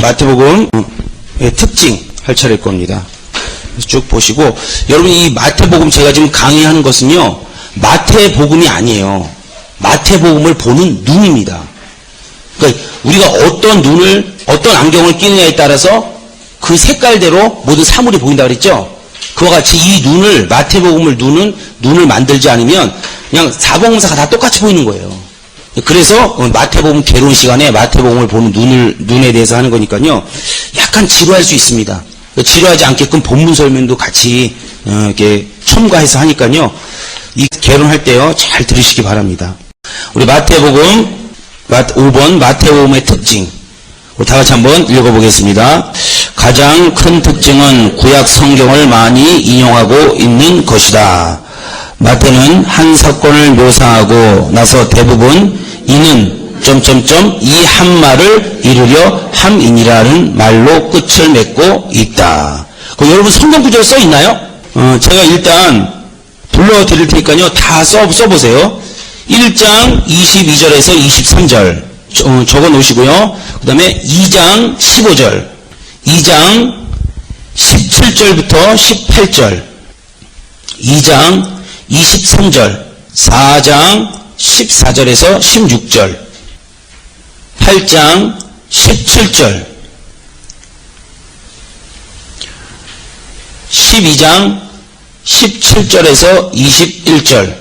마태복음의 특징 할 차례일 겁니다. 쭉 보시고, 여러분 이 마태복음 제가 지금 강의하는 것은요, 마태복음이 아니에요. 마태복음을 보는 눈입니다. 그러니까 우리가 어떤 안경을 끼느냐에 따라서 그 색깔대로 모든 사물이 보인다 그랬죠? 그와 같이 이 마태복음을 눈을 만들지 않으면 그냥 사복음사가 다 똑같이 보이는 거예요. 그래서 마태복음 개론 시간에 마태복음을 보는 눈에 대해서 하는 거니까요, 약간 지루할 수 있습니다. 지루하지 않게끔 본문 설명도 같이 이렇게 첨가해서 하니까요, 이 개론할 때요 잘 들으시기 바랍니다. 우리 마태복음 5번 마태복음의 특징 다 같이 한번 읽어보겠습니다. 가장 큰 특징은 구약 성경을 많이 인용하고 있는 것이다. 마태는 한 사건을 묘사하고 나서 대부분 이는 이 한 말을 이루려 함이니라는 말로 끝을 맺고 있다. 여러분 성경 구절 써 있나요? 제가 일단 불러드릴 테니까요 다 써보세요. 1장 22절에서 23절 적어 놓으시고요. 그 다음에 2장 15절, 2장 17절부터 18절, 2장 23절, 4장 14절에서 16절, 8장 17절, 12장 17절에서 21절,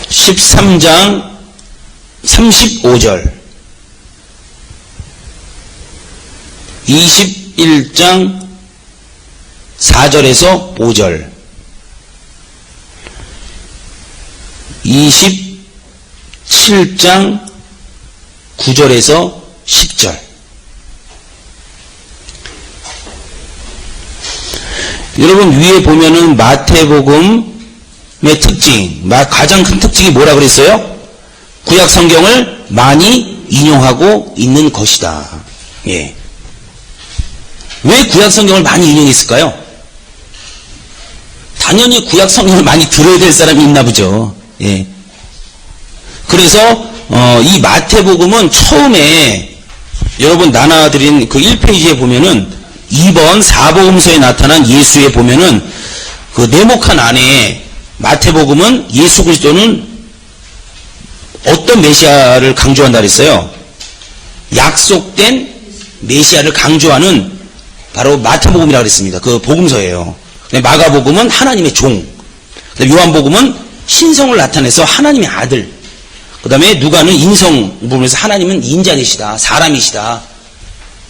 13장 35절, 21장 4절에서 5절, 27장 9절에서 10절. 여러분 위에 보면은 마태복음의 특징, 가장 큰 특징이 뭐라 그랬어요? 구약 성경을 많이 인용하고 있는 것이다. 예. 왜 구약 성경을 많이 인용했을까요? 당연히 구약 성경을 많이 들어야 될 사람이 있나 보죠. 예. 그래서 이 마태복음은 처음에 여러분 나눠드린 그 1페이지에 보면은 2번 사복음서에 나타난 예수에 보면은 그 네모칸 안에 마태복음은 예수 그리스도는 어떤 메시아를 강조한다 그랬어요? 약속된 메시아를 강조하는 바로 마태복음이라고 그랬습니다. 그 복음서예요. 마가복음은 하나님의 종, 요한복음은 신성을 나타내서 하나님의 아들, 그 다음에 누가는 인성 부분에서 하나님은 인자되시다, 사람이시다,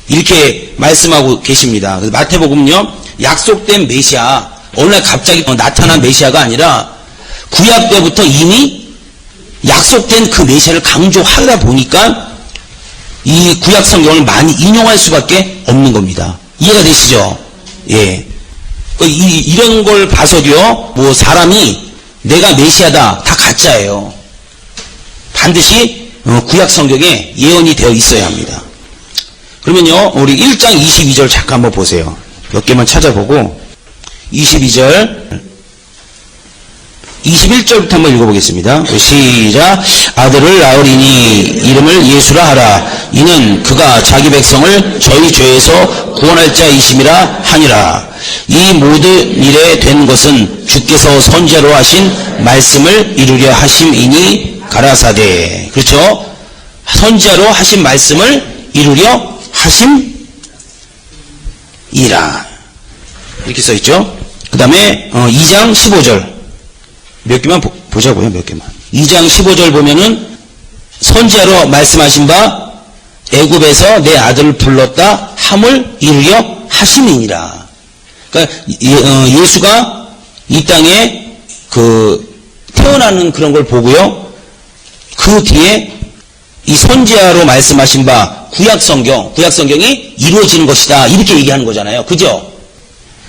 이렇게 말씀하고 계십니다. 그래서 마태복음은요 약속된 메시아, 어느 날 갑자기 나타난 메시아가 아니라 구약 때부터 이미 약속된 그 메시아를 강조하다 보니까 이 구약 성경을 많이 인용할 수밖에 없는 겁니다. 이해가 되시죠? 예. 이런 걸 봐서도요, 뭐 사람이 내가 메시아다, 다 가짜예요. 반드시 구약 성경에 예언이 되어 있어야 합니다. 그러면요, 우리 1장 22절 잠깐 한번 보세요. 몇 개만 찾아보고 22절 21절부터 한번 읽어보겠습니다. 시작. 아들을 낳으리니 이름을 예수라 하라. 이는 그가 자기 백성을 저희 죄에서 구원할 자이심이라 하니라. 이 모든 일에 된 것은 주께서 선지자로 하신 말씀을 이루려 하심이니 가라사대. 그렇죠? 선지자로 하신 말씀을 이루려 하심이라. 이렇게 써있죠? 그 다음에 2장 15절 몇 개만 보자고요. 몇 개만. 2장 15절 보면은 선지자로 말씀하신 바 애굽에서 내 아들을 불렀다 함을 이루려 하심이니라. 그러니까 예수가 이 땅에 태어나는 그런 걸 보고요, 그 뒤에 이 선지자로 말씀하신 바 구약 성경이 이루어지는 것이다, 이렇게 얘기하는 거잖아요. 그죠?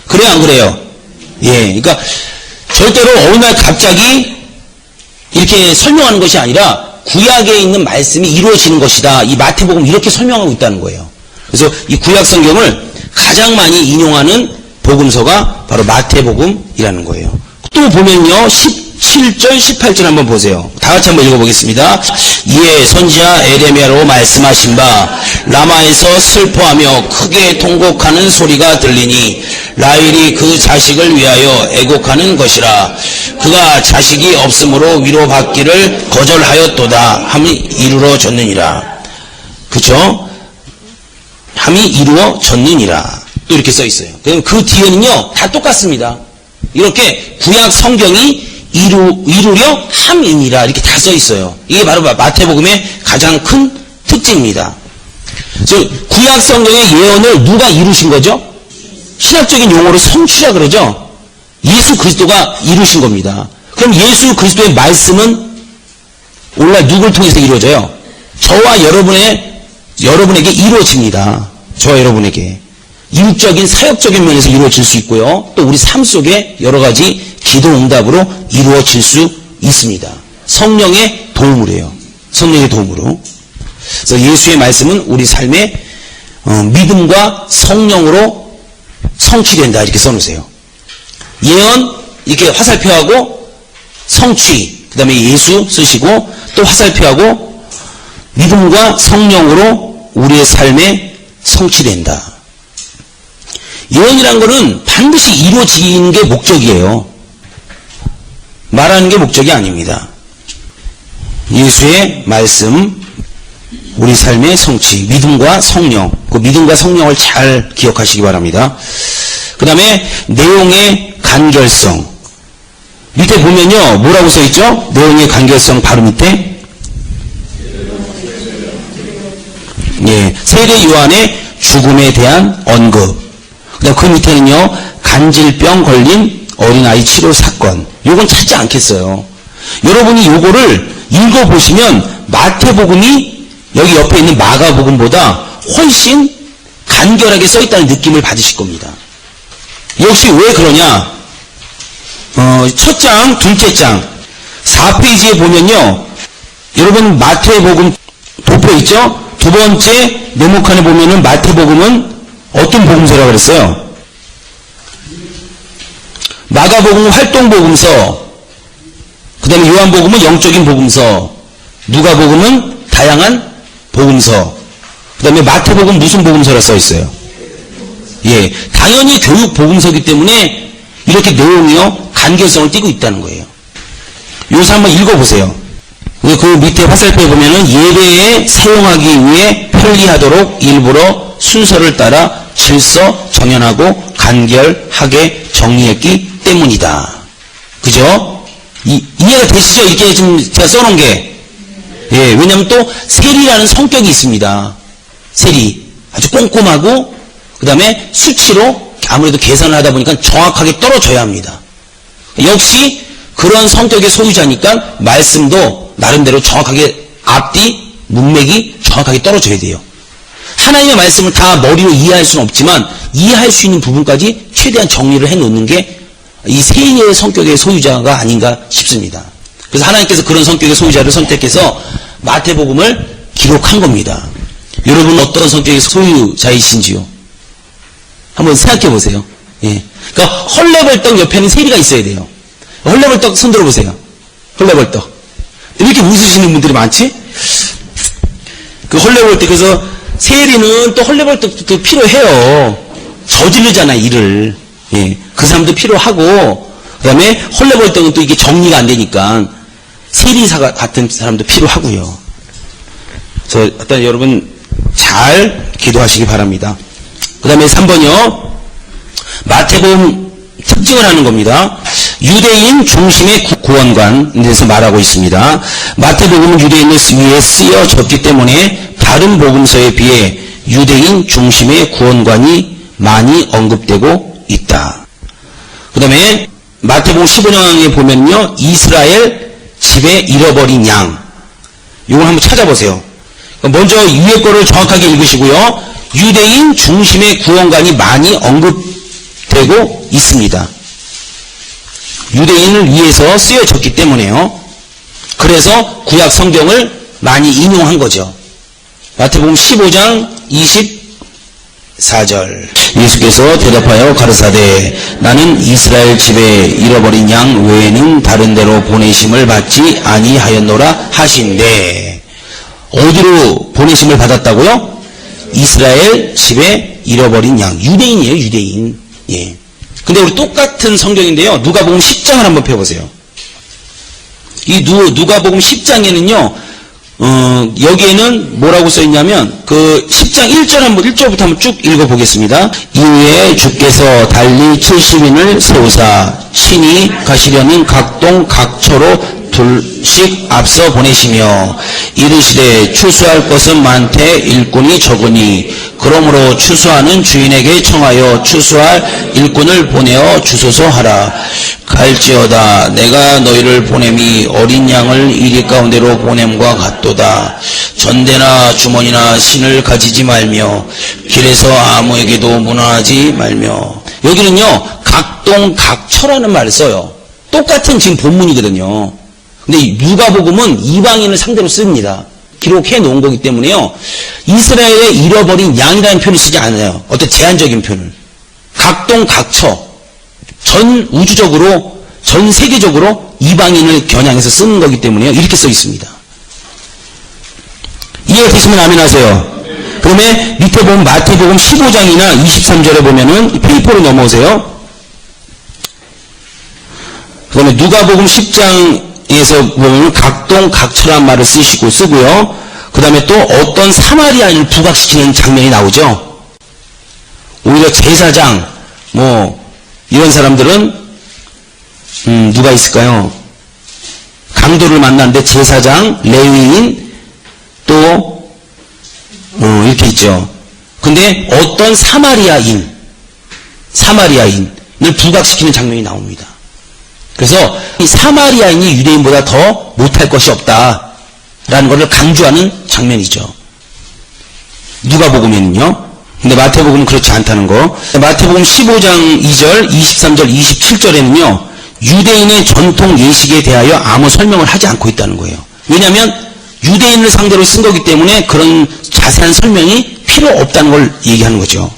그래요, 안 그래요? 예. 그러니까 절대로 어느 날 갑자기 이렇게 설명하는 것이 아니라 구약에 있는 말씀이 이루어지는 것이다. 이 마태복음 이렇게 설명하고 있다는 거예요. 그래서 이 구약 성경을 가장 많이 인용하는 복음서가 바로 마태복음이라는 거예요. 또 보면요, 17절, 18절 한번 보세요. 다 같이 한번 읽어보겠습니다. 이에 선지자 에레미야로 말씀하신 바 라마에서 슬퍼하며 크게 통곡하는 소리가 들리니 라헬이 그 자식을 위하여 애곡하는 것이라. 그가 자식이 없으므로 위로받기를 거절하였도다 함이 이루어졌느니라. 그쵸? 함이 이루어졌느니라. 또 이렇게 써 있어요. 그럼 그 뒤에는요 다 똑같습니다. 이렇게 구약 성경이 이루려 함이니라 이렇게 다 써 있어요. 이게 바로 마태복음의 가장 큰 특징입니다. 구약 성경의 예언을 누가 이루신 거죠? 신학적인 용어로 성취라 그러죠. 예수 그리스도가 이루신 겁니다. 그럼 예수 그리스도의 말씀은 오늘날 누굴 통해서 이루어져요? 저와 여러분에게 이루어집니다. 저와 여러분에게. 이웃적인 사역적인 면에서 이루어질 수 있고요. 또 우리 삶 속에 여러 가지 기도 응답으로 이루어질 수 있습니다. 성령의 도움으로요. 성령의 도움으로. 그래서 예수의 말씀은 우리 삶의 믿음과 성령으로 성취된다 이렇게 써놓으세요. 예언 이렇게 화살표하고 성취 그 다음에 예수 쓰시고 또 화살표하고 믿음과 성령으로 우리의 삶에 성취된다. 예언이란 거는 반드시 이루어지는 게 목적이에요. 말하는 게 목적이 아닙니다. 예수의 말씀, 우리 삶의 성취, 믿음과 성령, 그 믿음과 성령을 잘 기억하시기 바랍니다. 그 다음에 내용의 간결성. 밑에 보면요, 뭐라고 써있죠? 내용의 간결성 바로 밑에. 예, 세례 요한의 죽음에 대한 언급. 그 밑에는요, 간질병 걸린 어린아이 치료 사건. 요건 찾지 않겠어요. 여러분이 요거를 읽어보시면 마태복음이 여기 옆에 있는 마가복음보다 훨씬 간결하게 써있다는 느낌을 받으실 겁니다. 역시 왜 그러냐? 첫 장, 둘째 장, 4페이지에 보면요, 여러분 마태복음 도표 있죠? 두 번째 네모칸에 보면은 마태복음은 어떤 복음서라고 그랬어요? 마가복음은 활동복음서, 그 다음에 요한복음은 영적인 복음서, 누가복음은 다양한 복음서, 그 다음에 마태복음은 무슨 복음서라 써있어요? 예, 당연히 교육 복음서이기 때문에 이렇게 내용이요 간결성을 띠고 있다는 거예요. 요새 한번 읽어보세요. 그 밑에 화살표에 보면은 예배에 사용하기 위해 편리하도록 일부러 순서를 따라 질서 정연하고 간결하게 정리했기 때문이다. 그죠? 이해가 되시죠? 이렇게 지금 제가 써놓은 게. 예, 왜냐면 또 세리라는 성격이 있습니다. 세리. 아주 꼼꼼하고, 그 다음에 수치로 아무래도 계산을 하다 보니까 정확하게 떨어져야 합니다. 역시 그런 성격의 소유자니까 말씀도 나름대로 정확하게 앞뒤, 문맥이 정확하게 떨어져야 돼요. 하나님의 말씀을 다 머리로 이해할 수는 없지만 이해할 수 있는 부분까지 최대한 정리를 해놓는 게 이 세리의 성격의 소유자가 아닌가 싶습니다. 그래서 하나님께서 그런 성격의 소유자를 선택해서 마태복음을 기록한 겁니다. 여러분은 어떤 성격의 소유자이신지요? 한번 생각해 보세요. 예. 그러니까 헐레벌떡 옆에는 세리가 있어야 돼요. 헐레벌떡 손 들어보세요. 헐레벌떡. 왜 이렇게 웃으시는 분들이 많지? 그 헐레벌떡, 그래서 세리는 또 헐레벌떡도 필요해요. 저지르잖아, 일을. 예. 그 사람도 필요하고, 그 다음에 헐레벌떡은 또 이게 정리가 안 되니까 세리사 같은 사람도 필요하고요. 그래서 일단 여러분 잘 기도하시기 바랍니다. 그 다음에 3번이요. 마태복음 특징을 하는 겁니다. 유대인 중심의 구원관에 대해서 말하고 있습니다. 마태복음은 유대인을 위해 쓰여졌기 때문에 다른 복음서에 비해 유대인 중심의 구원관이 많이 언급되고 있다. 그 다음에 마태복음 15장에 보면요, 이스라엘 집에 잃어버린 양, 이걸 한번 찾아보세요. 먼저 위에 거를 정확하게 읽으시고요. 유대인 중심의 구원관이 많이 언급되고 있습니다. 유대인을 위해서 쓰여졌기 때문에요. 그래서 구약 성경을 많이 인용한 거죠. 마태복음 15장 4절. 예수께서 대답하여 가르사대 나는 이스라엘 집에 잃어버린 양 외에는 다른 데로 보내심을 받지 아니하였노라 하신대. 어디로 보내심을 받았다고요? 이스라엘 집에 잃어버린 양. 유대인이에요, 유대인. 예. 근데 우리 똑같은 성경인데요. 누가복음 10장을 한번 펴보세요. 이 누가복음 10장에는요, 여기에는 뭐라고 써있냐면, 그 10장 1절부터 한번 쭉 읽어보겠습니다. 이후에 주께서 달리 70인을 세우사 친히 가시려는 각동 각처로 둘씩 앞서 보내시며 이르시되 추수할 것은 많되 일꾼이 적으니 그러므로 추수하는 주인에게 청하여 추수할 일꾼을 보내어 주소서 하라. 갈지어다 내가 너희를 보냄이 어린 양을 이리 가운데로 보냄과 같도다. 전대나 주머니나 신을 가지지 말며 길에서 아무에게도 문안하지 말며. 여기는요 각동 각처라는 말을 써요. 똑같은 지금 본문이거든요. 근데 누가복음은 이방인을 상대로 씁니다. 기록해 놓은 거기 때문에요. 이스라엘에 잃어버린 양이라는 표현을 쓰지 않아요. 어떤 제한적인 표현을. 각동 각처. 전 우주적으로, 전 세계적으로 이방인을 겨냥해서 쓰는 거기 때문에요. 이렇게 써 있습니다. 이해가 되시면 아멘 하세요. 그다음에 밑에 보면 마태복음 15장이나 23절에 보면은 페이퍼로 넘어오세요. 그다음에 누가복음 10장에서 보면 각동 각처란 말을 쓰고요. 그 다음에 또 어떤 사마리아인을 부각시키는 장면이 나오죠. 오히려 제사장 이런 사람들은 누가 있을까요? 강도를 만났는데 제사장, 레위인 또 이렇게 있죠. 근데 어떤 사마리아인을 부각시키는 장면이 나옵니다. 그래서 이 사마리아인이 유대인보다 더 못할 것이 없다라는 것을 강조하는 장면이죠. 누가복음에는요. 근데 마태복음은 그렇지 않다는 거. 마태복음 15장 2절, 23절, 27절에는요. 유대인의 전통 예식에 대하여 아무 설명을 하지 않고 있다는 거예요. 왜냐하면 유대인을 상대로 쓴 거기 때문에 그런 자세한 설명이 필요 없다는 걸 얘기하는 거죠.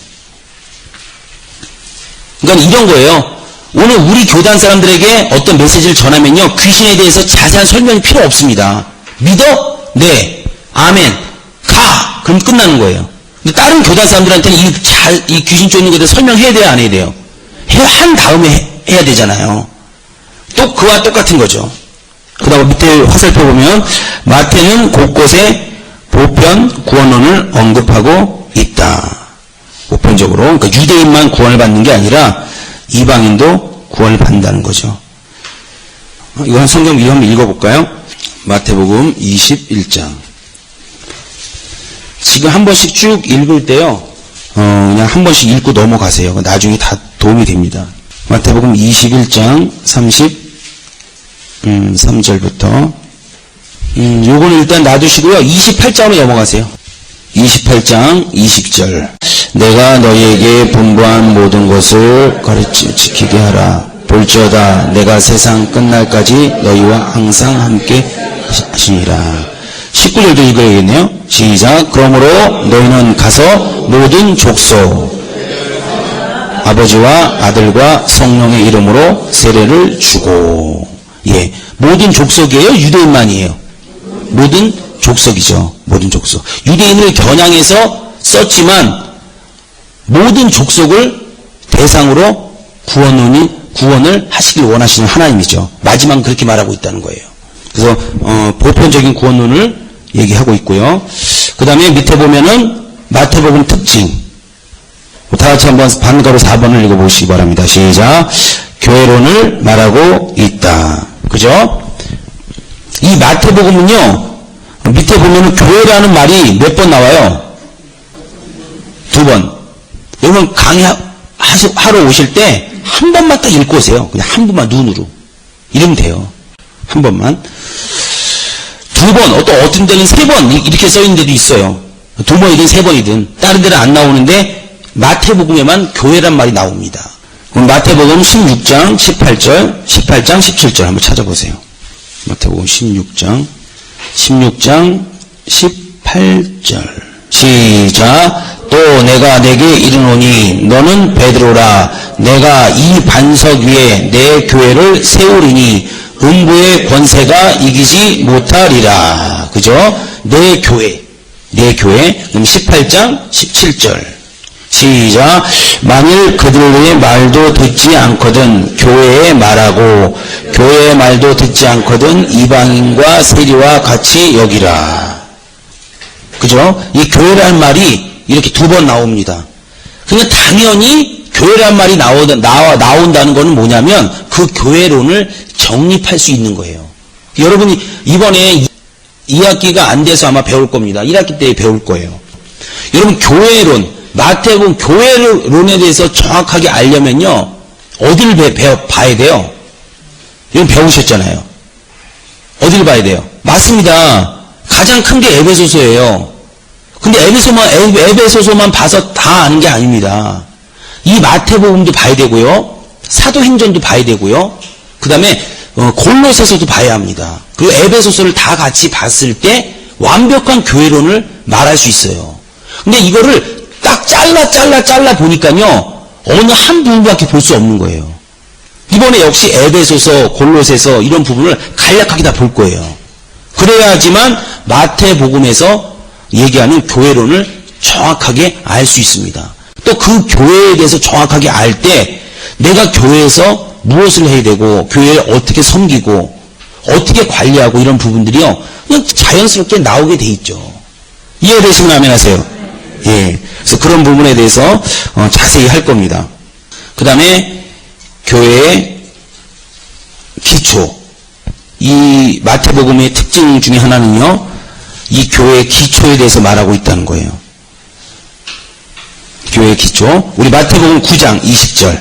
그러니까 이런 거예요. 오늘 우리 교단 사람들에게 어떤 메시지를 전하면요. 귀신에 대해서 자세한 설명이 필요 없습니다. 믿어? 네. 아멘. 가! 그럼 끝나는 거예요. 근데 다른 교단 사람들한테는 이 귀신 쫓는 것에 대해서 설명해야 돼요? 안 해야 돼요? 한 다음에 해야 되잖아요. 또 그와 똑같은 거죠. 그 다음 밑에 화살표 보면 마태는 곳곳에 보편 구원론을 언급하고 있다. 보편적으로. 그러니까 유대인만 구원을 받는 게 아니라 이방인도 구원을 받는다는 거죠. 이건 성경 한번 읽어볼까요? 마태복음 21장. 지금 한 번씩 쭉 읽을 때요, 그냥 한 번씩 읽고 넘어가세요. 나중에 다 도움이 됩니다. 마태복음 21장 33절부터. 요거는 일단 놔두시고요. 28장으로 넘어가세요. 28장 20절. 내가 너희에게 분부한 모든 것을 가르쳐 지키게 하라. 볼지어다 내가 세상 끝날까지 너희와 항상 함께 하시니라. 19절도 읽어야겠네요. 시작. 그러므로 너희는 가서 모든 족속 아버지와 아들과 성령의 이름으로 세례를 주고. 예, 모든 족속이에요? 유대인만이에요? 모든 족속이죠. 모든 족속. 유대인을 겨냥해서 썼지만 모든 족속을 대상으로 구원을 하시길 원하시는 하나님이죠. 마지막은 그렇게 말하고 있다는 거예요. 그래서 보편적인 구원론을 얘기하고 있고요. 그 다음에 밑에 보면은 마태복음 특징. 다 같이 한번 반가로 4번을 읽어보시기 바랍니다. 시작. 교회론을 말하고 있다. 그죠? 이 마태복음은요. 밑에 보면은 교회라는 말이 몇 번 나와요? 2번. 여러분 강의하러 오실 때 한 번만 딱 읽고 오세요. 그냥 한 번만 눈으로. 이러면 돼요. 한 번만. 2번, 어떤 데는 3번 이렇게 써있는 데도 있어요. 2번이든 3번이든 다른 데는 안 나오는데 마태복음에만 교회란 말이 나옵니다. 그럼 마태복음 16장 18절, 18장 17절 한번 찾아보세요. 마태복음 16장 18절. 시작. 또 또 내가 내게 이르노니 너는 베드로라. 내가 이 반석 위에 내 교회를 세우리니 음부의 권세가 이기지 못하리라. 그죠? 내 교회. 그럼 18장 17절. 시작. 만일 그들의 말도 듣지 않거든 교회의 말하고 교회의 말도 듣지 않거든 이방인과 세리와 같이 여기라. 그죠? 이 교회라는 말이 이렇게 두 번 나옵니다. 그러니까 당연히 교회라는 말이 나온다는 것은 뭐냐면 그 교회론을 정립할 수 있는 거예요. 여러분이 이번에 2학기가 안 돼서 아마 배울 겁니다. 1학기 때 배울 거예요. 여러분 교회론, 마태복음 교회론에 대해서 정확하게 알려면요. 어디를 봐야 돼요? 여러분 배우셨잖아요. 어디를 봐야 돼요? 맞습니다. 가장 큰 게 에베소서예요. 근데 에베소서만 봐서 다 아는 게 아닙니다. 이 마태복음도 봐야 되고요. 사도행전도 봐야 되고요. 그 다음에 골로새서도 봐야 합니다. 그리고 에베소서를 다 같이 봤을 때 완벽한 교회론을 말할 수 있어요. 근데 이거를 딱 잘라 보니까요. 어느 한 부분밖에 볼 수 없는 거예요. 이번에 역시 에베소서, 골로새서 이런 부분을 간략하게 다 볼 거예요. 그래야지만 마태복음에서 얘기하는 교회론을 정확하게 알 수 있습니다. 또 그 교회에 대해서 정확하게 알 때 내가 교회에서 무엇을 해야 되고 교회를 어떻게 섬기고 어떻게 관리하고 이런 부분들이요. 그냥 자연스럽게 나오게 돼 있죠. 이해되시면 아멘 하세요. 예. 그래서 그런 부분에 대해서 자세히 할 겁니다. 그 다음에 교회의 기초. 이 마태복음의 특징 중에 하나는요. 이 교회의 기초에 대해서 말하고 있다는 거예요. 교회의 기초. 우리 마태복음 9장 20절.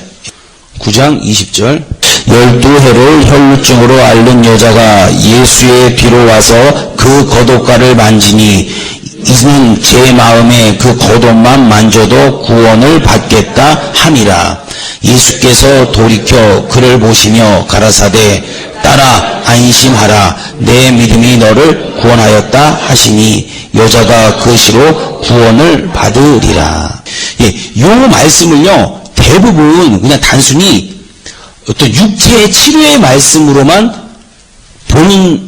9장 20절. 12해를 혈루증으로 앓는 여자가 예수의 뒤로 와서 그 겉옷가를 만지니 이는 제 마음에 그 겉옷만 만져도 구원을 받겠다 함이라. 예수께서 돌이켜 그를 보시며 가라사대 따라 안심하라. 내 믿음이 너를 구원하였다 하시니 여자가 그 시로 구원을 받으리라. 예, 이 말씀을요 대부분 그냥 단순히 어떤 육체의 치료의 말씀으로만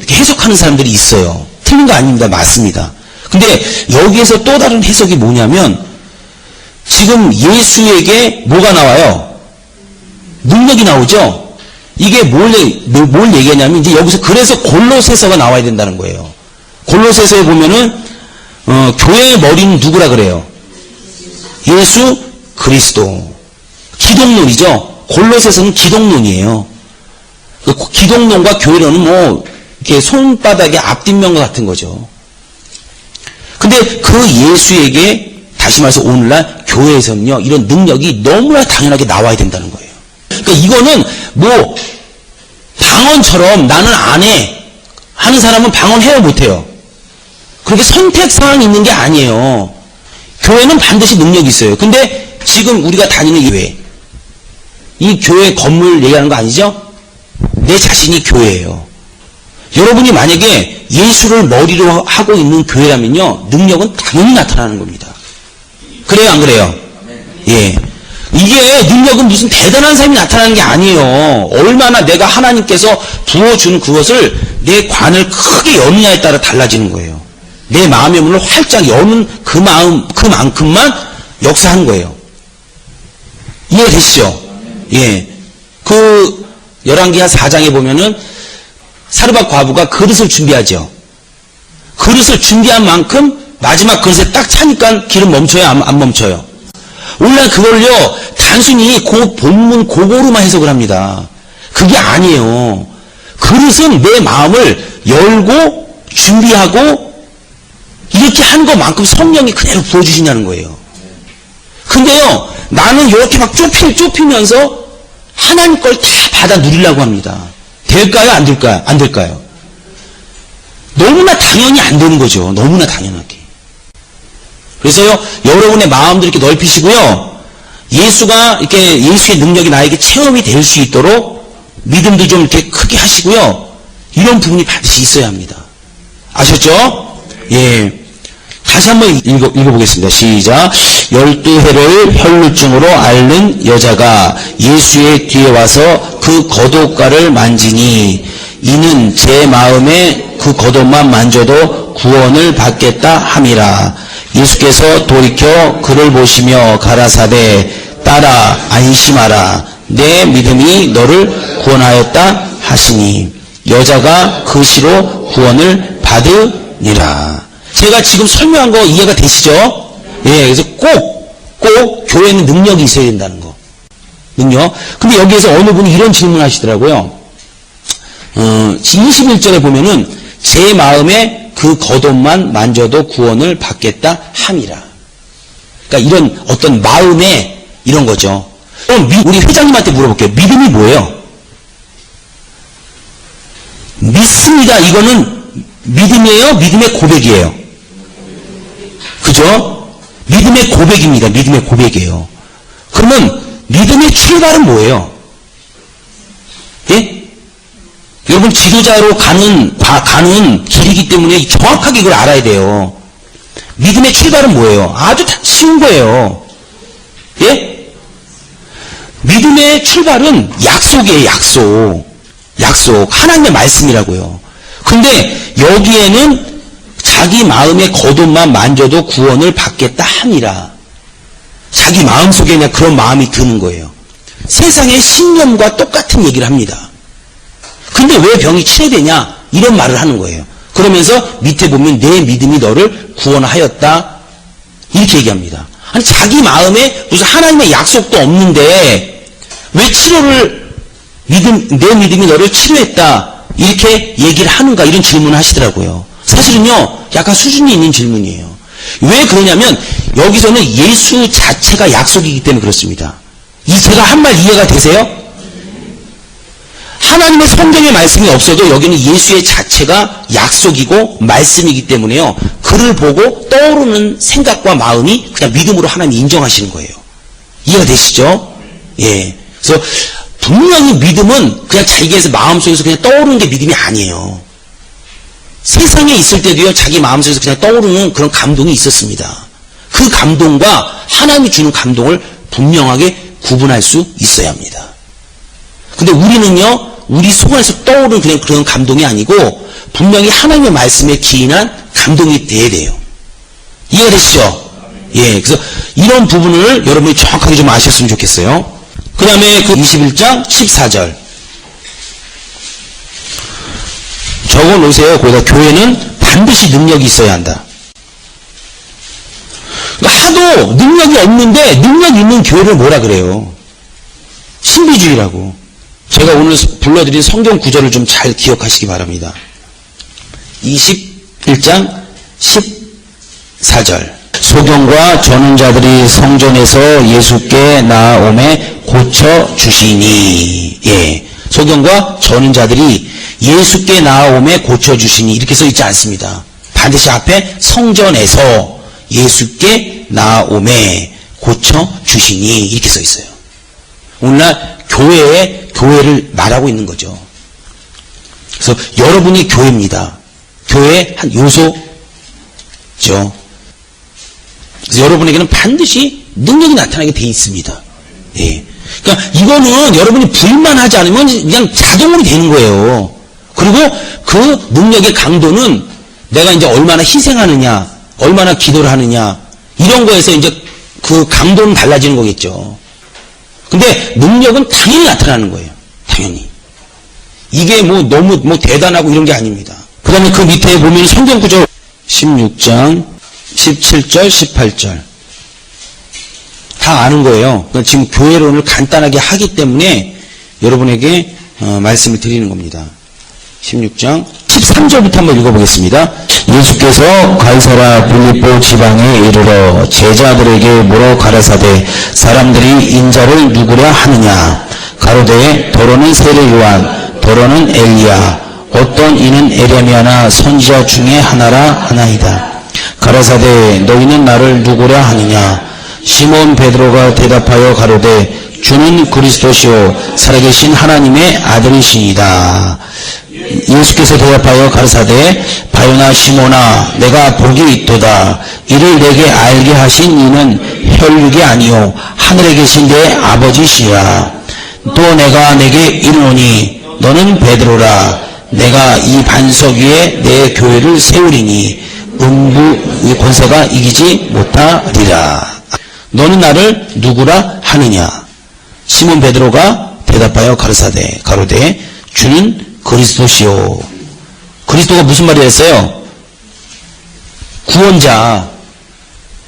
해석하는 사람들이 있어요. 틀린 거 아닙니다. 맞습니다. 근데 여기에서 또 다른 해석이 뭐냐면 지금 예수에게 뭐가 나와요? 능력이 나오죠? 이게 뭘 얘기하냐면 이제 여기서 그래서 골로새서가 나와야 된다는 거예요. 골로새서에 보면은 교회의 머리는 누구라 그래요? 예수 그리스도. 기독론이죠. 골로새서는 기독론이에요. 그 기독론과 교회론은 뭐 이렇게 손바닥의 앞뒷면과 같은 거죠. 근데 그 예수에게 다시 말해서 오늘날 교회에서는요 이런 능력이 너무나 당연하게 나와야 된다는 거예요. 그러니까 이거는 뭐 방언처럼 나는 안 해 하는 사람은 방언해요 못해요? 그렇게 선택사항이 있는 게 아니에요. 교회는 반드시 능력이 있어요. 근데 지금 우리가 다니는 이 교회 건물 얘기하는 거 아니죠? 내 자신이 교회예요. 여러분이 만약에 예수를 머리로 하고 있는 교회라면요 능력은 당연히 나타나는 겁니다. 그래요 안 그래요? 예. 이게 능력은 무슨 대단한 사람이 나타나는 게 아니에요. 얼마나 내가 하나님께서 부어주는 그것을 내 관을 크게 여느냐에 따라 달라지는 거예요. 내 마음의 문을 활짝 여는 그만큼만 역사하는 거예요. 이해되시죠? 예. 그 열왕기하 4장에 보면은 사르밧 과부가 그릇을 준비하죠. 그릇을 준비한 만큼 마지막 그릇에 딱 차니까 기름 멈춰요? 안 멈춰요? 원래 그걸요 단순히 그 본문 그거로만 해석을 합니다. 그게 아니에요. 그릇은 내 마음을 열고 준비하고 이렇게 한 것만큼 성령이 그대로 부어주시냐는 거예요. 근데요 나는 이렇게 막 좁히면서 하나님 걸 다 받아 누리려고 합니다. 될까요? 안 될까요? 안 될까요? 너무나 당연히 안 되는 거죠. 너무나 당연하게. 그래서요, 여러분의 마음도 이렇게 넓히시고요, 예수의 능력이 나에게 체험이 될 수 있도록 믿음도 좀 이렇게 크게 하시고요, 이런 부분이 반드시 있어야 합니다. 아셨죠? 예. 다시 한번 읽어보겠습니다. 시작. 12해를 혈루증으로 앓는 여자가 예수의 뒤에 와서 그 겉옷가를 만지니 이는 제 마음에 그 겉옷만 만져도 구원을 받겠다 함이라. 예수께서 돌이켜 그를 보시며 가라사대 따라 안심하라. 내 믿음이 너를 구원하였다 하시니 여자가 그 시로 구원을 받으니라. 제가 지금 설명한 거 이해가 되시죠? 예, 그래서 꼭 교회는 능력이 있어야 된다는 거. 능력. 근데 여기에서 어느 분이 이런 질문을 하시더라고요. 21절에 보면은 제 마음에 그 겉옷만 만져도 구원을 받겠다 함이라. 그러니까 이런 어떤 마음에 이런 거죠. 그럼 우리 회장님한테 물어볼게요. 믿음이 뭐예요? 믿습니다. 이거는 믿음이에요? 믿음의 고백이에요? 그죠? 믿음의 고백입니다. 믿음의 고백이에요. 그러면 믿음의 출발은 뭐예요? 예? 여러분 지도자로 가는 길이기 때문에 정확하게 이걸 알아야 돼요. 믿음의 출발은 뭐예요? 아주 쉬운 거예요. 예? 믿음의 출발은 약속이에요. 약속. 하나님의 말씀이라고요. 근데 여기에는 자기 마음의 겉옷만 만져도 구원을 받겠다 함이라. 자기 마음속에 그냥 그런 마음이 드는 거예요. 세상의 신념과 똑같은 얘기를 합니다. 근데 왜 병이 치료되냐? 이런 말을 하는 거예요. 그러면서 밑에 보면 내 믿음이 너를 구원하였다. 이렇게 얘기합니다. 아니 자기 마음에 무슨 하나님의 약속도 없는데 왜 치료를 내 믿음이 너를 치료했다. 이렇게 얘기를 하는가 이런 질문을 하시더라고요. 사실은요 약간 수준이 있는 질문이에요. 왜 그러냐면 여기서는 예수 자체가 약속이기 때문에 그렇습니다. 제가 한 말 이해가 되세요? 하나님의 성경의 말씀이 없어도 여기는 예수의 자체가 약속이고 말씀이기 때문에요. 그를 보고 떠오르는 생각과 마음이 그냥 믿음으로 하나님 인정하시는 거예요. 이해가 되시죠? 예. 그래서 분명히 믿음은 그냥 자기에서 마음속에서 그냥 떠오르는 게 믿음이 아니에요. 세상에 있을 때도요, 자기 마음속에서 그냥 떠오르는 그런 감동이 있었습니다. 그 감동과 하나님이 주는 감동을 분명하게 구분할 수 있어야 합니다. 근데 우리는요, 우리 속안에서 떠오르는 그냥 그런 감동이 아니고, 분명히 하나님의 말씀에 기인한 감동이 돼야 돼요. 이해가 되시죠? 예, 그래서 이런 부분을 여러분이 정확하게 좀 아셨으면 좋겠어요. 그 다음에 그 21장 14절. 적어 놓으세요. 거기다 교회는 반드시 능력이 있어야 한다. 그러니까 하도 능력이 없는데 능력 있는 교회를 뭐라 그래요? 신비주의라고. 제가 오늘 불러드린 성경 구절을 좀 잘 기억하시기 바랍니다. 21장 14절. 소경과 전원자들이 성전에서 예수께 나아오매 고쳐주시니. 예. 소경과 전원자들이 예수께 나아오매 고쳐주시니. 이렇게 써있지 않습니다. 반드시 앞에 성전에서 예수께 나아오매 고쳐주시니. 이렇게 써있어요. 오늘날 교회를 말하고 있는 거죠. 그래서 여러분이 교회입니다. 교회의 한 요소죠. 그래서 여러분에게는 반드시 능력이 나타나게 돼 있습니다. 예. 그러니까 이거는 여러분이 불만 하지 않으면 그냥 자동으로 되는 거예요. 그리고 그 능력의 강도는 내가 이제 얼마나 희생하느냐, 얼마나 기도를 하느냐, 이런 거에서 이제 그 강도는 달라지는 거겠죠. 근데 능력은 당연히 나타나는 거예요. 당연히. 이게 너무 대단하고 이런 게 아닙니다. 그 다음에 그 밑에 보면 성경 구절 16장 17절 18절 다 아는 거예요. 그러니까 지금 교회론을 간단하게 하기 때문에 여러분에게 말씀을 드리는 겁니다. 16장 13절부터 한번 읽어보겠습니다. 예수께서 가이사라 빌립보 지방에 이르러 제자들에게 물어 가라사대 사람들이 인자를 누구라 하느냐. 가로되 더러는 세례 요한 더러는 엘리야 어떤 이는 에레미야나 선지자 중에 하나라 하나이다. 가라사대 너희는 나를 누구라 하느냐. 시몬 베드로가 대답하여 가로되 주는 그리스도시요 살아계신 하나님의 아들이시이다. 예수께서 대답하여 가라사대 바요나 시몬아 내가 복이 있도다. 이를 내게 알게 하신 이는 혈육이 아니요 하늘에 계신 내 아버지시라. 또 내가 내게 이르노니 너는 베드로라. 내가 이 반석 위에 내 교회를 세우리니 음부의 권세가 이기지 못하리라. 너는 나를 누구라 하느냐? 시몬 베드로가 대답하여 가로되 주는 그리스도시요. 그리스도가 무슨 말이 했어요? 구원자.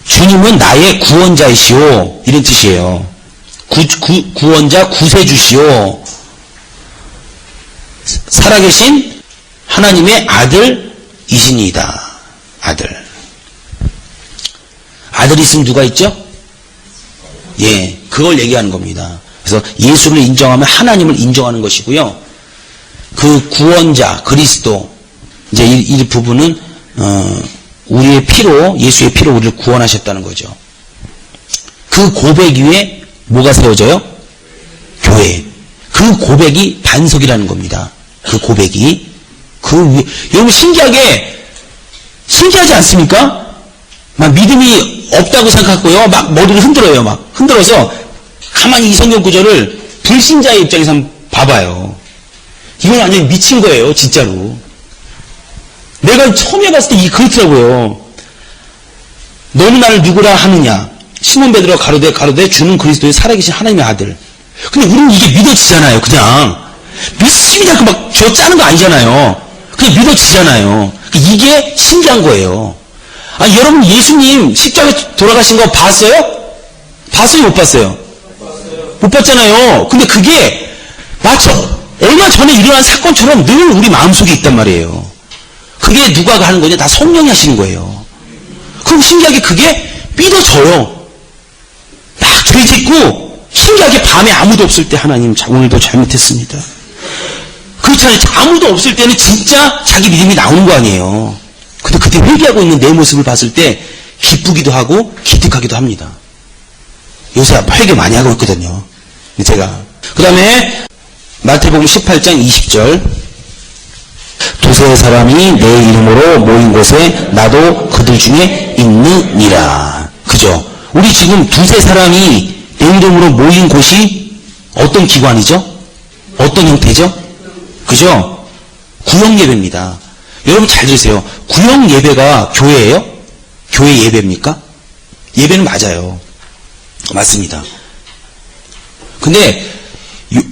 주님은 나의 구원자이시오. 이런 뜻이에요. 구원자 구세주시오. 살아계신 하나님의 아들이시니이다. 아들이 있으면 누가 있죠? 예, 그걸 얘기하는 겁니다. 그래서 예수를 인정하면 하나님을 인정하는 것이고요. 그 구원자 그리스도, 이제 이 부분은 우리의 피로, 예수의 피로 우리를 구원하셨다는 거죠. 그 고백 위에 뭐가 세워져요? 교회. 그 고백이 반석이라는 겁니다. 그 고백이. 여러분 신기하지 않습니까? 막 믿음이 없다고 생각하고요. 막 머리를 흔들어요. 막 흔들어서 가만히 이 성경 구절을 불신자의 입장에서 한번 봐봐요. 이건 완전히 미친 거예요. 진짜로. 내가 처음 해봤을 때 이게 그렇더라고요. 너는 나를 누구라 하느냐? 시몬 베드로가 가로되 주는 그리스도의 살아계신 하나님의 아들. 근데 우리는 이게 믿어지잖아요. 그냥 믿습니다. 막 저 짜는 거 아니잖아요. 그냥 믿어지잖아요. 이게 신기한 거예요. 아니, 여러분 예수님 십자가에 돌아가신 거 봤어요? 봤어요? 못 봤어요? 못 봤잖아요. 근데 그게 마치 얼마 전에 일어난 사건처럼 늘 우리 마음속에 있단 말이에요. 그게 누가 하는 거냐? 다 성령이 하시는 거예요. 그럼 신기하게 그게 믿어져요. 막 죄 짓고 신기하게 밤에 아무도 없을 때 하나님 오늘도 잘못했습니다. 그렇잖아요. 아무도 없을 때는 진짜 자기 믿음이 나오는 거 아니에요. 근데 그때 회개하고 있는 내 모습을 봤을 때 기쁘기도 하고 기특하기도 합니다. 요새 회개 많이 하고 있거든요. 제가. 그 다음에 마태복음 18장 20절. 두세 사람이 내 이름으로 모인 곳에 나도 그들 중에 있느니라. 그죠? 우리 지금 두세 사람이 내 이름으로 모인 곳이 어떤 기관이죠? 어떤 형태죠? 그죠? 구역예배입니다. 여러분 잘 들으세요. 구역예배가 교회예요? 교회 예배입니까? 예배는 맞아요. 맞습니다. 근데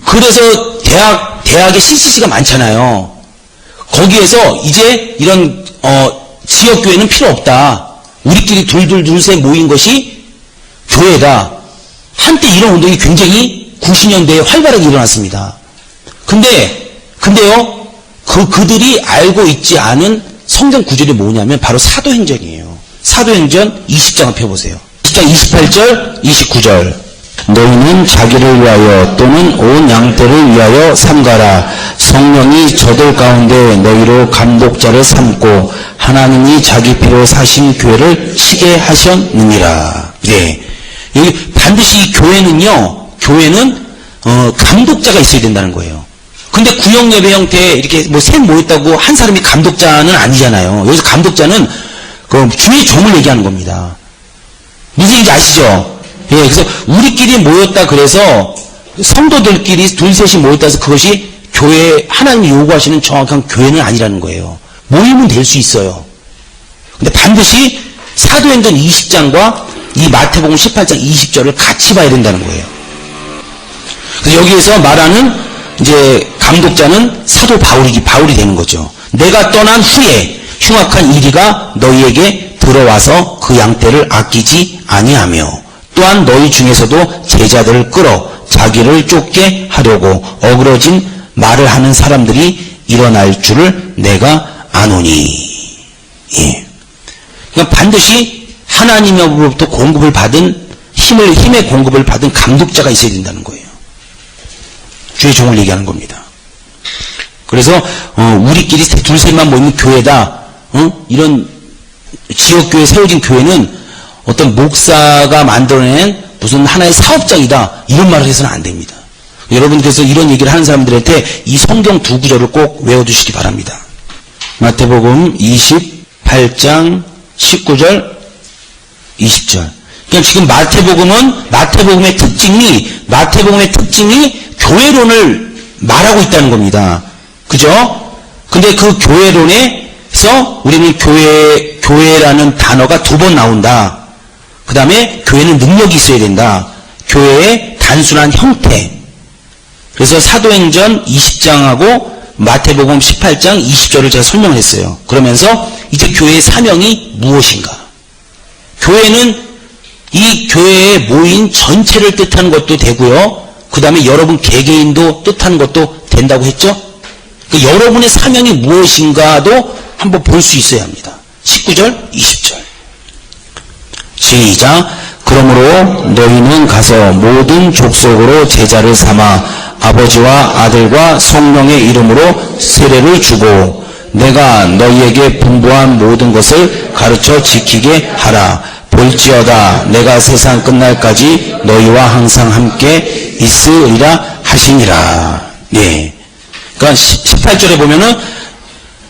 그래서 대학에 CCC가 많잖아요. 거기에서 이제 이런 지역교회는 필요 없다. 우리끼리 둘셋 모인 것이 교회다. 한때 이런 운동이 굉장히 90년대에 활발하게 일어났습니다. 근데요, 그들이 알고 있지 않은 성경 구절이 뭐냐면 바로 사도행전이에요. 사도행전 20장을 펴보세요. 20장 28절, 29절. 너희는 자기를 위하여 또는 온 양떼를 위하여 삼가라. 성령이 저들 가운데 너희로 감독자를 삼고 하나님이 자기 피로 사신 교회를 치게 하셨느니라. 네. 여기 반드시 이 교회는 감독자가 있어야 된다는 거예요. 근데 구역예배 형태에 이렇게 셋 모였다고 한 사람이 감독자는 아니잖아요. 여기서 감독자는 그 주의 종을 얘기하는 겁니다. 무슨 얘기인지 아시죠? 예, 그래서 우리끼리 모였다 그래서 성도들끼리 둘셋이 모였다 해서 그것이 교회, 하나님이 요구하시는 정확한 교회는 아니라는 거예요. 모이면 될 수 있어요. 근데 반드시 사도행전 20장과 이 마태복음 18장 20절을 같이 봐야 된다는 거예요. 그래서 여기에서 말하는 이제 감독자는 사도 바울이 되는 거죠. 내가 떠난 후에 흉악한 이리가 너희에게 들어와서 그 양떼를 아끼지 아니하며 또한 너희 중에서도 제자들을 끌어 자기를 쫓게 하려고 어그러진 말을 하는 사람들이 일어날 줄을 내가 아노니. 예. 그러니까 반드시 하나님으로부터 공급을 받은 힘의 공급을 받은 감독자가 있어야 된다는 거예요. 주의 종을 얘기하는 겁니다. 그래서 우리끼리 둘셋만 모이는 교회다. 이런 지역교회 세워진 교회는 어떤 목사가 만들어낸 무슨 하나의 사업장이다. 이런 말을 해서는 안 됩니다. 여러분 그래서 이런 얘기를 하는 사람들한테 이 성경 두 구절을 꼭 외워두시기 바랍니다. 마태복음 28장 19절 20절. 그러니까 지금 마태복음의 특징이 교회론을 말하고 있다는 겁니다. 그죠? 근데 그 교회론에서 우리는 교회라는 단어가 2번 나온다. 그 다음에 교회는 능력이 있어야 된다. 교회의 단순한 형태. 그래서 사도행전 20장하고 마태복음 18장 20절을 제가 설명을 했어요. 그러면서 이제 교회의 사명이 무엇인가? 교회는 이 교회에 모인 전체를 뜻하는 것도 되고요. 그 다음에 여러분 개개인도 뜻하는 것도 된다고 했죠? 그러니까 여러분의 사명이 무엇인가도 한번 볼 수 있어야 합니다. 19절, 20절. 시작. 그러므로 너희는 가서 모든 족속으로 제자를 삼아 아버지와 아들과 성령의 이름으로 세례를 주고 내가 너희에게 분부한 모든 것을 가르쳐 지키게 하라. 볼지어다 내가 세상 끝날까지 너희와 항상 함께 있으리라 하시니라. 예. 그러니까 18절에 보면은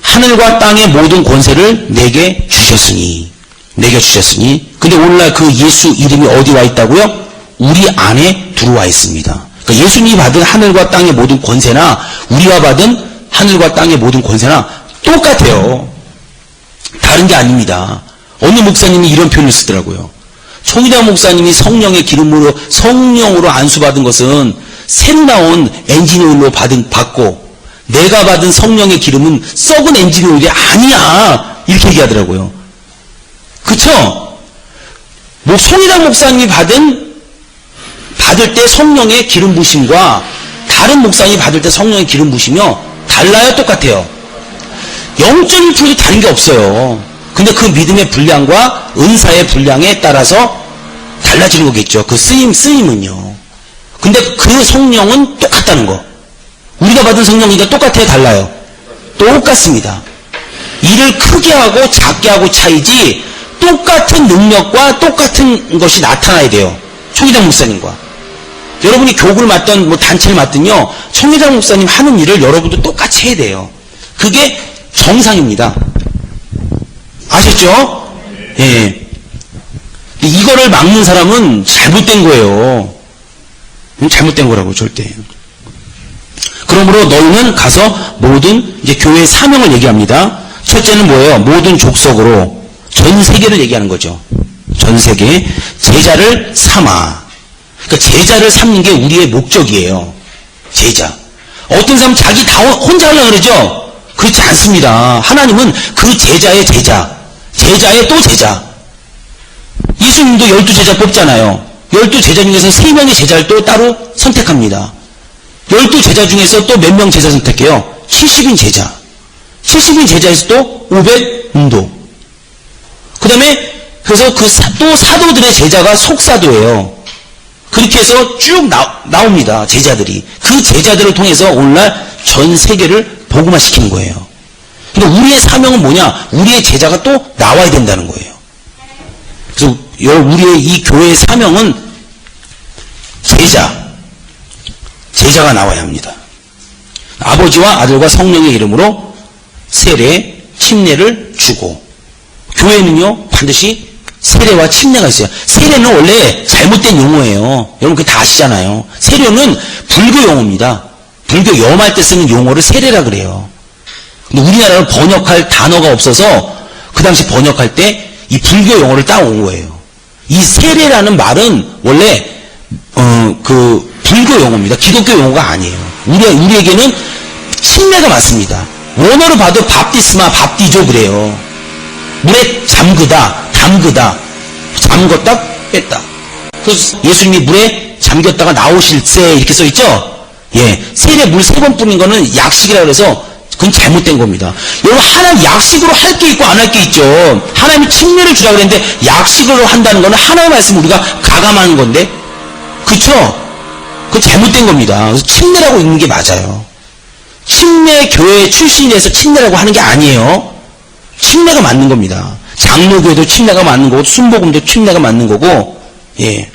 하늘과 땅의 모든 권세를 내게 주셨으니. 근데 오늘날 그 예수 이름이 어디 와 있다고요? 우리 안에 들어와 있습니다. 그러니까 예수님이 받은 하늘과 땅의 모든 권세나 우리가 받은 하늘과 땅의 모든 권세나 똑같아요. 다른 게 아닙니다. 어느 목사님이 이런 표현을 쓰더라고요. 총희당 목사님이 성령으로 안수받은 것은 새로 나온 엔진오일로 받고 내가 받은 성령의 기름은 썩은 엔진오일이 아니야. 이렇게 얘기하더라고요. 그쵸? 총희당 목사님이 받을 때 성령의 기름 부심과 다른 목사님이 받을 때 성령의 기름 부심이요 달라요? 똑같아요? 0.1%도 다른 게 없어요. 근데 그 믿음의 분량과 은사의 분량에 따라서 달라지는 거겠죠. 그 쓰임은요. 근데 그 성령은 똑같다는 거. 우리가 받은 성령이니까 똑같아요? 달라요? 똑같습니다. 일을 크게 하고 작게 하고 차이지 똑같은 능력과 똑같은 것이 나타나야 돼요. 총회장 목사님과. 여러분이 교구를 맡던 단체를 맡든요. 총회장 목사님 하는 일을 여러분도 똑같이 해야 돼요. 그게 정상입니다. 아셨죠? 예. 이거를 막는 사람은 잘못된 거예요. 잘못된 거라고 절대. 그러므로 너희는 가서 모든 이제 교회의 사명을 얘기합니다. 첫째는 뭐예요? 모든 족속으로 전 세계를 얘기하는 거죠. 전 세계 제자를 삼아. 그러니까 제자를 삼는 게 우리의 목적이에요. 제자. 어떤 사람은 자기 다 혼자 하려고 그러죠? 그렇지 않습니다. 하나님은 그 제자의 제자, 제자의 또 제자. 예수님도 12제자 뽑잖아요. 12제자 중에서 3명의 제자를 또 따로 선택합니다. 12제자 중에서 또 몇 명 제자 선택해요? 70인 제자. 70인 제자에서 또 500인도. 그 다음에 그래서 또 사도들의 제자가 속사도예요. 그렇게 해서 쭉 나옵니다. 제자들이. 그 제자들을 통해서 오늘날 전 세계를 복음화시키는 거예요. 근데 우리의 사명은 뭐냐? 우리의 제자가 또 나와야 된다는 거예요. 그래서 우리의 이 교회의 사명은 제자가 나와야 합니다. 아버지와 아들과 성령의 이름으로 세례, 침례를 주고 교회는요 반드시 세례와 침례가 있어요. 세례는 원래 잘못된 용어예요. 여러분 그거 다 아시잖아요. 세례는 불교 용어입니다. 불교 염할 때 쓰는 용어를 세례라 그래요. 근데 우리나라는 번역할 단어가 없어서 그 당시 번역할 때 이 불교 용어를 따온 거예요. 이 세례라는 말은 원래 그 불교 용어입니다. 기독교 용어가 아니에요. 우리에게는 침례가 맞습니다. 원어로 봐도 밥디스마, 밥디조 그래요. 물에 잠그다, 잠궜다, 뺐다. 그래서 예수님이 물에 잠겼다가 나오실세 이렇게 써있죠? 예. 세례 물 3번 뿌린 거는 약식이라 그래서 그건 잘못된 겁니다. 여러분, 하나님 약식으로 할 게 있고 안 할 게 있죠. 하나님이 침례를 주라 그랬는데 약식으로 한다는 거는 하나님의 말씀 우리가 가감하는 건데, 그쵸? 그건 잘못된 겁니다. 그래서 침례라고 읽는 게 맞아요. 침례 교회 출신에서 침례라고 하는 게 아니에요. 침례가 맞는 겁니다. 장로교회도 침례가 맞는 거고, 순복음도 침례가 맞는 거고, 예.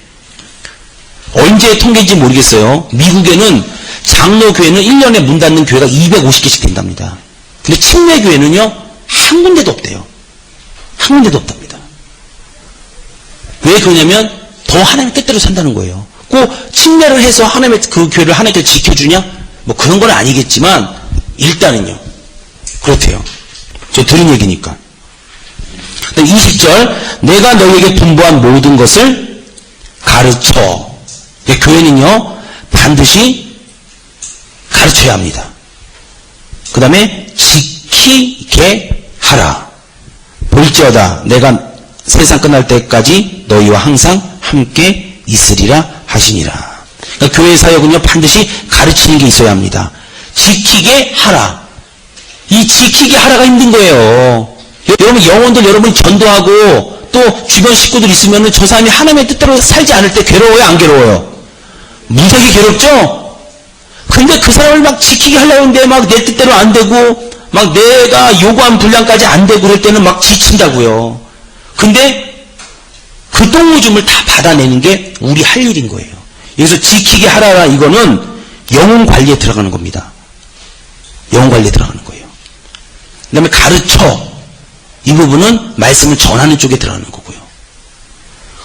언제 통계인지 모르겠어요. 미국에는 장로교회는 1년에 문 닫는 교회가 250개씩 된답니다. 근데 침례교회는요, 한 군데도 없대요. 한 군데도 없답니다. 왜 그러냐면 더 하나님의 뜻대로 산다는 거예요. 꼭 침례를 해서 하나님의 그 교회를 하나님께 지켜주냐? 뭐 그런 건 아니겠지만 일단은요. 그렇대요. 저 들은 얘기니까. 20절 내가 너희에게 분부한 모든 것을 가르쳐. 교회는요 반드시 가르쳐야 합니다. 그 다음에 지키게 하라. 볼지어다 내가 세상 끝날 때까지 너희와 항상 함께 있으리라 하시니라. 그러니까 교회 사역은요 반드시 가르치는 게 있어야 합니다. 지키게 하라. 이 지키게 하라가 힘든 거예요. 여러분 영혼들 여러분이 전도하고 또 주변 식구들 있으면 저 사람이 하나님의 뜻대로 살지 않을 때 괴로워요 안 괴로워요? 무지하게 괴롭죠? 근데 그 사람을 막 지키게 하려고 하는데 막 내 뜻대로 안 되고 막 내가 요구한 분량까지 안 되고 그럴 때는 막 지친다고요. 근데 그 똥오줌을 다 받아내는 게 우리 할 일인 거예요. 여기서 지키게 하라 이거는 영혼 관리에 들어가는 겁니다. 영혼 관리에 들어가는 거예요. 그 다음에 가르쳐. 이 부분은 말씀을 전하는 쪽에 들어가는 거고요.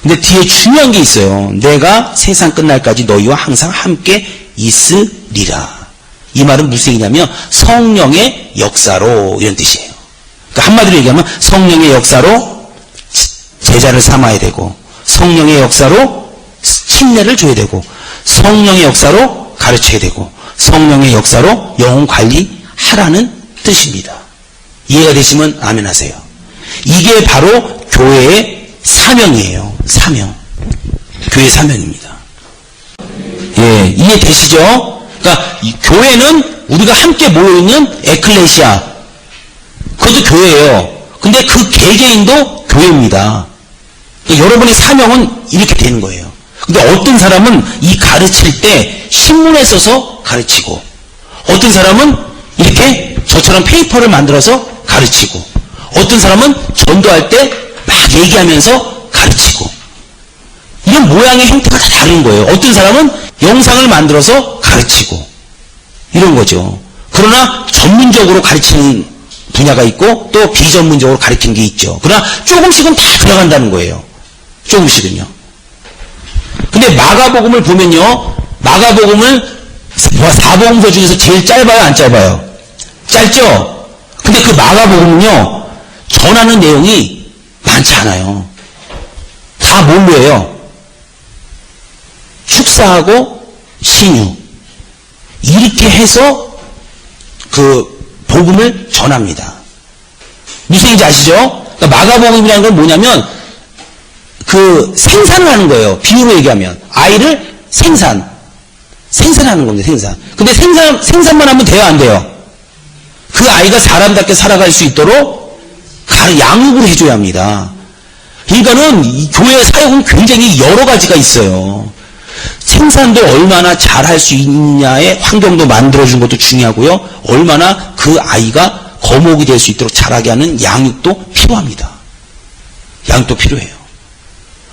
근데 뒤에 중요한 게 있어요. 내가 세상 끝날까지 너희와 항상 함께 있으리라. 이 말은 무슨 얘기냐면 성령의 역사로 이런 뜻이에요. 그러니까 한마디로 얘기하면 성령의 역사로 제자를 삼아야 되고 성령의 역사로 침례를 줘야 되고 성령의 역사로 가르쳐야 되고 성령의 역사로 영혼 관리하라는 뜻입니다. 이해가 되시면 아멘 하세요. 이게 바로 교회의 사명이에요. 사명. 교회의 사명입니다. 예, 이해되시죠? 그러니까 교회는 우리가 함께 모여있는 에클레시아. 그것도 교회예요. 근데 그 개개인도 교회입니다. 그러니까 여러분의 사명은 이렇게 되는 거예요. 근데 어떤 사람은 이 가르칠 때 신문에 써서 가르치고 어떤 사람은 이렇게 저처럼 페이퍼를 만들어서 가르치고 어떤 사람은 전도할 때 막 얘기하면서 가르치고 이런 모양의 형태가 다 다른 거예요. 어떤 사람은 영상을 만들어서 가르치고 이런 거죠. 그러나 전문적으로 가르치는 분야가 있고 또 비전문적으로 가르치는 게 있죠. 그러나 조금씩은 다 들어간다는 거예요. 조금씩은요. 근데 마가복음을 보면요. 마가복음은 사복음서 중에서 제일 짧아요? 안 짧아요? 짧죠? 근데 그 마가복음은요. 전하는 내용이 많지 않아요. 다 뭘로 해요? 축사하고 신유. 이렇게 해서 그 복음을 전합니다. 무슨 얘기인지 아시죠? 그러니까 마가복음이라는 건 뭐냐면 그 생산을 하는 거예요. 비유로 얘기하면 아이를 생산하는 겁니다. 생산. 근데 생산만 하면 돼요, 안 돼요? 그 아이가 사람답게 살아갈 수 있도록 양육을 해줘야 합니다. 그러니까는 이 교회 사역은 굉장히 여러 가지가 있어요. 생산도 얼마나 잘할 수 있냐의 환경도 만들어주는 것도 중요하고요. 얼마나 그 아이가 거목이 될 수 있도록 자라게 하는 양육도 필요합니다. 양육도 필요해요.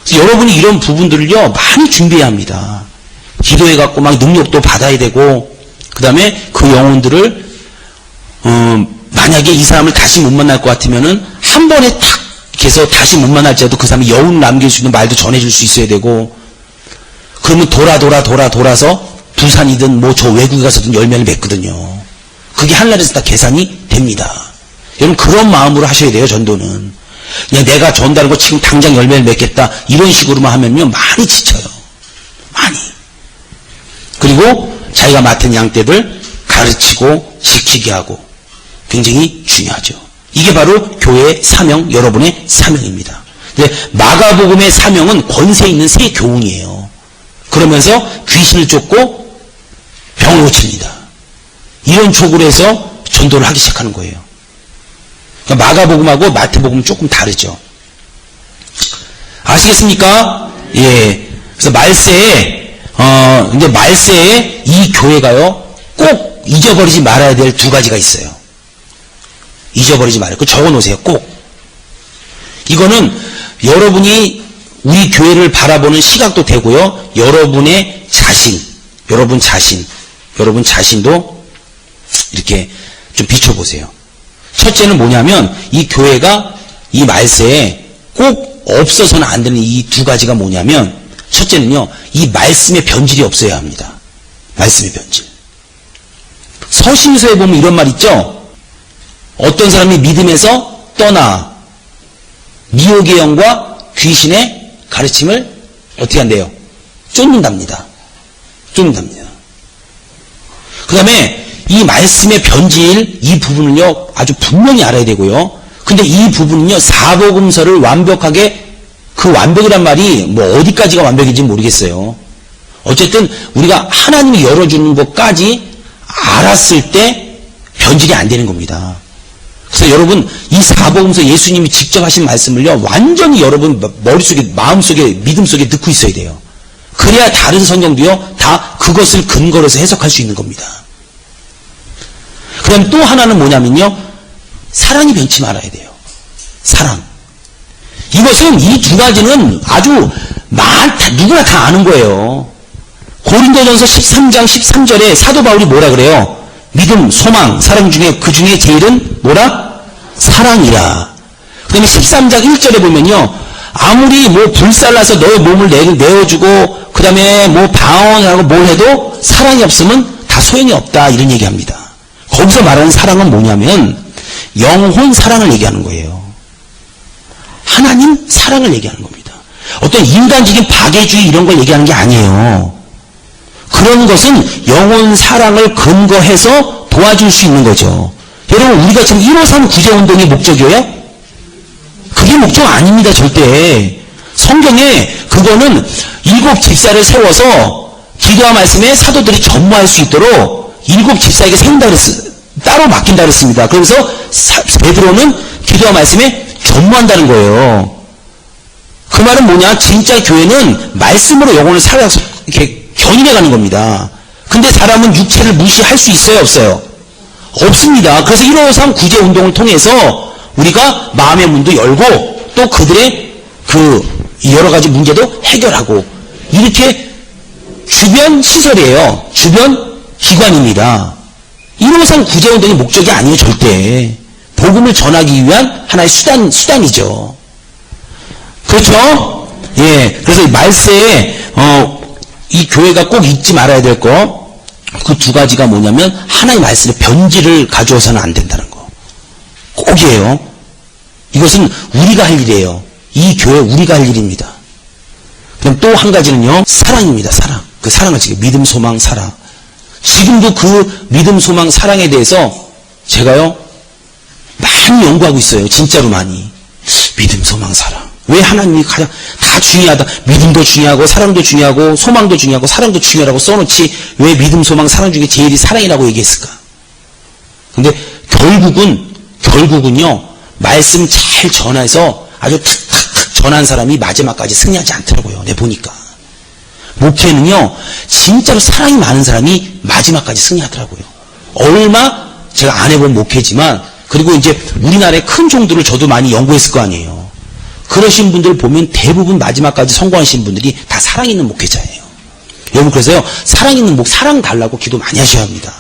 그래서 여러분이 이런 부분들을요 많이 준비해야 합니다. 기도해갖고 막 능력도 받아야 되고 그 다음에 그 영혼들을 만약에 이 사람을 다시 못 만날 것 같으면은 한 번에 탁 해서 다시 못 만날지라도 그 사람이 여운 남길 수 있는 말도 전해줄 수 있어야 되고 그러면 돌아서 부산이든 뭐 저 외국에 가서든 열매를 맺거든요. 그게 하늘에서 다 계산이 됩니다. 여러분 그런 마음으로 하셔야 돼요. 전도는 그냥 내가 전달하고 지금 당장 열매를 맺겠다 이런 식으로만 하면요 많이 지쳐요. 많이. 그리고 자기가 맡은 양떼들 가르치고 지키게 하고 굉장히 중요하죠. 이게 바로 교회의 사명, 여러분의 사명입니다. 근데 마가복음의 사명은 권세 있는 새 교훈이에요. 그러면서 귀신을 쫓고 병을 고칩니다. 이런 쪽으로 해서 전도를 하기 시작하는 거예요. 그러니까 마가복음하고 마태복음은 조금 다르죠. 아시겠습니까? 예. 그래서 말세에 이 교회가요, 꼭 잊어버리지 말아야 될 두 가지가 있어요. 잊어버리지 말아요. 그거 적어 놓으세요. 꼭. 이거는 여러분이 우리 교회를 바라보는 시각도 되고요. 여러분 자신도 이렇게 좀 비춰보세요. 첫째는 뭐냐면 이 교회가 이 말세에 꼭 없어서는 안 되는 이 두 가지가 뭐냐면, 첫째는요, 이 말씀의 변질이 없어야 합니다. 말씀의 변질. 서신서에 보면 이런 말 있죠? 어떤 사람이 믿음에서 떠나 미혹의 영과 귀신의 가르침을 어떻게 한대요? 쫓는답니다. 쫓는답니다. 그 다음에 이 말씀의 변질, 이 부분을요, 아주 분명히 알아야 되고요. 근데 이 부분은요, 사복음서를 완벽하게, 그 완벽이란 말이 뭐 어디까지가 완벽인지 모르겠어요. 어쨌든 우리가 하나님이 열어주는 것까지 알았을 때 변질이 안 되는 겁니다. 그래서 여러분, 이 사복음서 예수님이 직접 하신 말씀을요, 완전히 여러분 머릿속에, 마음속에, 믿음 속에 넣고 있어야 돼요. 그래야 다른 성경도요, 다 그것을 근거로 해서 해석할 수 있는 겁니다. 그 다음에 또 하나는 뭐냐면요, 사랑이 변치 말아야 돼요. 사랑. 이것은, 이 두 가지는 아주 누구나 다 아는 거예요. 고린도전서 13장 13절에 사도 바울이 뭐라 그래요? 믿음, 소망, 사랑 중에 그 중에 제일은 뭐라? 사랑이라. 그 다음에 13장 1절에 보면요, 아무리 뭐 불살라서 너의 몸을 내어주고 그 다음에 뭐 방언하고 뭘 해도 사랑이 없으면 다 소용이 없다, 이런 얘기합니다. 거기서 말하는 사랑은 뭐냐면 영혼 사랑을 얘기하는 거예요. 하나님 사랑을 얘기하는 겁니다. 어떤 인간적인 박애주의 이런 걸 얘기하는 게 아니에요. 그런 것은 영혼 사랑을 근거해서 도와줄 수 있는 거죠. 여러분, 우리가 지금 153 구제운동의 목적이에요? 그게 목적 아닙니다, 절대. 성경에 그거는 7 집사를 세워서 기도와 말씀에 사도들이 전무할 수 있도록 7 집사에게 세운다 그랬어요. 따로 맡긴다 그랬습니다. 그래서 베드로는 기도와 말씀에 전무한다는 거예요. 그 말은 뭐냐? 진짜 교회는 말씀으로 영혼을 살아서 이렇게 견인해가는 겁니다. 근데 사람은 육체를 무시할 수 있어요, 없어요? 없습니다. 그래서 153 구제 운동을 통해서 우리가 마음의 문도 열고 또 그들의 그 여러 가지 문제도 해결하고, 이렇게 주변 시설이에요. 주변 기관입니다. 153 구제 운동의 목적이 아니에요, 절대. 복음을 전하기 위한 하나의 수단이죠. 그렇죠? 예. 그래서 말세에 이 교회가 꼭 잊지 말아야 될 거, 그 두 가지가 뭐냐면, 하나의 말씀의 변질을 가져와서는 안 된다는 거. 꼭이에요. 이것은 우리가 할 일이에요. 이 교회 우리가 할 일입니다. 그럼 또 한 가지는요, 사랑입니다. 사랑. 그 사랑을 지금 믿음, 소망, 사랑. 지금도 그 믿음, 소망, 사랑에 대해서 제가요, 많이 연구하고 있어요. 진짜로 많이. 믿음, 소망, 사랑. 왜 하나님이 가장 다 중요하다. 믿음도 중요하고 사랑도 중요하고 소망도 중요하고 사랑도 중요하다고 써놓지, 왜 믿음, 소망, 사랑 중에 제일이 사랑이라고 얘기했을까? 근데 결국은요, 말씀 잘 전해서 아주 탁탁탁 전한 사람이 마지막까지 승리하지 않더라고요. 내 보니까. 목회는요, 진짜로 사랑이 많은 사람이 마지막까지 승리하더라고요. 얼마 제가 안 해본 목회지만, 그리고 이제 우리나라의 큰 종들을 저도 많이 연구했을 거 아니에요. 그러신 분들 보면 대부분 마지막까지 성공하신 분들이 다 사랑 있는 목회자예요. 여러분, 그래서요, 사랑 달라고 기도 많이 하셔야 합니다.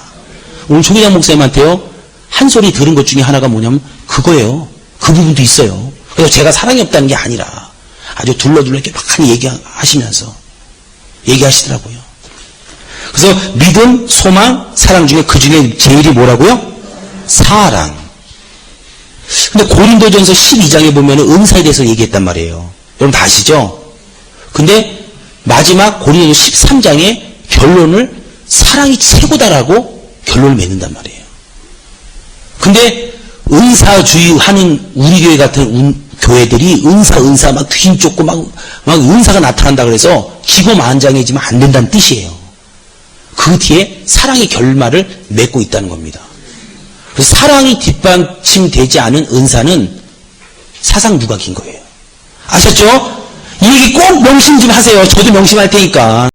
오늘 조기장 목사님한테요, 한 소리 들은 것 중에 하나가 뭐냐면 그거예요. 그 부분도 있어요. 그래서 제가 사랑이 없다는 게 아니라 아주 둘러둘러 이렇게 많이 얘기하시더라고요. 그래서 믿음, 소망, 사랑 중에 그 중에 제일이 뭐라고요? 사랑. 근데 고린도전서 12장에 보면 은사에 대해서 얘기했단 말이에요. 여러분 다 아시죠? 근데 마지막 고린도전서 13장에 결론을 사랑이 최고다라고 결론을 맺는단 말이에요. 근데 은사주의 하는 우리 교회 같은 교회들이 은사 막 귀신 쫓고 막 은사가 나타난다 그래서 기고만장해지면 안 된다는 뜻이에요. 그 뒤에 사랑의 결말을 맺고 있다는 겁니다. 그래서 사랑이 뒷받침되지 않은 은사는 사상 누각인 거예요. 아셨죠? 이 얘기 꼭 명심 좀 하세요. 저도 명심할 테니까.